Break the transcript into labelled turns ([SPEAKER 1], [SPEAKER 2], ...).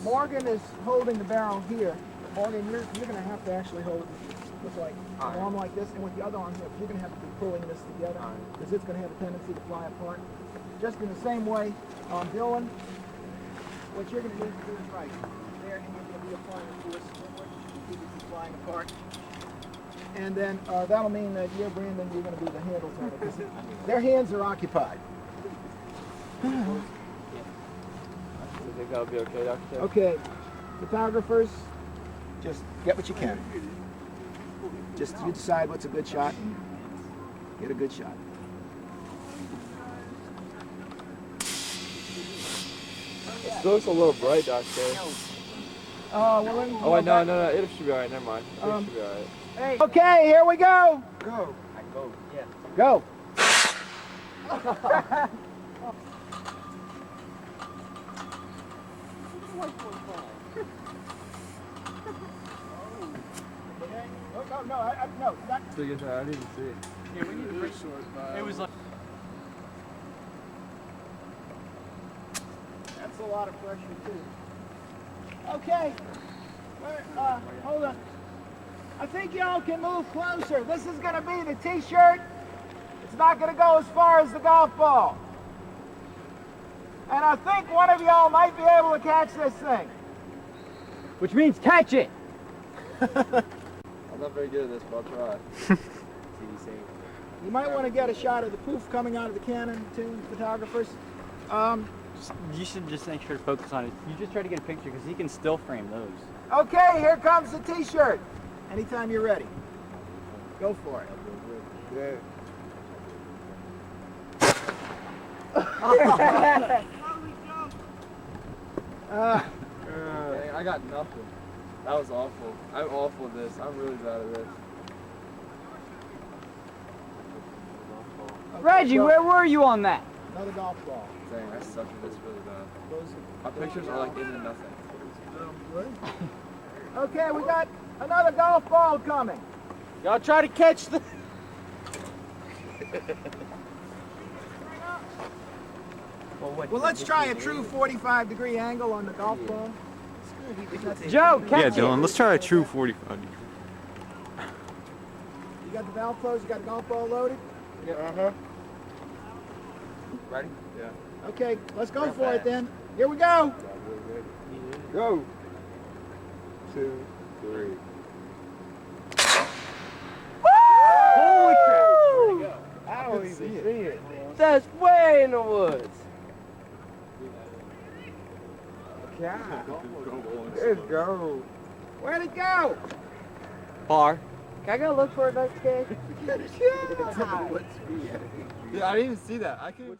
[SPEAKER 1] Morgan is holding the barrel here. Morgan, you're going to have to actually hold it with like an arm like this, and with the other arm here, you're going to have to be pulling this together because it's going to have a tendency to fly apart. Just in the same way, Dylan, what you're going to need to do is right there, and you're going to be applying a force inward to keep it from flying apart. And then that'll mean that you're Brandon, you're going to be the handles on it because their hands are occupied.
[SPEAKER 2] You think that'll be okay, Dr.
[SPEAKER 1] Okay, photographers, just get what you can. Just you decide what's a good shot and get a good shot.
[SPEAKER 2] It still looks a little bright, Dr.
[SPEAKER 1] Well,
[SPEAKER 2] Oh, wait, no, it should be alright, never mind. It should be alright.
[SPEAKER 1] Hey. Okay, here we go.
[SPEAKER 2] Go. I go, yeah.
[SPEAKER 1] Go. No, no.
[SPEAKER 2] I didn't even see it.
[SPEAKER 3] Yeah, we need to break short. It was like.
[SPEAKER 1] That's a lot of pressure too. Okay. Hold on. I think y'all can move closer. This is going to be the t-shirt. It's not going to go as far as the golf ball. And I think one of y'all might be able to catch this thing.
[SPEAKER 3] Which means catch it.
[SPEAKER 2] I'm not very good at this, but I'll try.
[SPEAKER 1] You might want to get a shot of the poof coming out of the cannon too, photographers.
[SPEAKER 3] You should just make sure to focus on it. You just try to get a picture because he can still frame those.
[SPEAKER 1] Okay, here comes the t-shirt. Anytime you're ready. Go for it.
[SPEAKER 2] I got nothing. That was awful. I'm awful at this. I'm really bad at this.
[SPEAKER 1] Okay,
[SPEAKER 3] Reggie, where were you on that?
[SPEAKER 1] Another golf ball.
[SPEAKER 2] Dang, I suck at this really bad. My pictures are like into nothing.
[SPEAKER 1] Okay, we got another golf ball coming.
[SPEAKER 3] Y'all try to catch the...
[SPEAKER 1] Well, let's try a true 45-degree angle on the golf ball.
[SPEAKER 3] Joe, catch
[SPEAKER 4] Yeah, Dylan, let's try a true 45.
[SPEAKER 1] You got the valve closed, you got the golf ball loaded?
[SPEAKER 2] Yeah, Ready? Yeah.
[SPEAKER 1] Okay, let's go for it then. Here we go.
[SPEAKER 2] Go. 2, 3.
[SPEAKER 3] Holy crap!
[SPEAKER 2] Where'd it go? I don't even see it.
[SPEAKER 3] That's way in the woods.
[SPEAKER 2] God. Let's go.
[SPEAKER 1] Where'd it go?
[SPEAKER 3] Par. Can I go look for it next game?
[SPEAKER 2] Yeah, I didn't even see that. I could.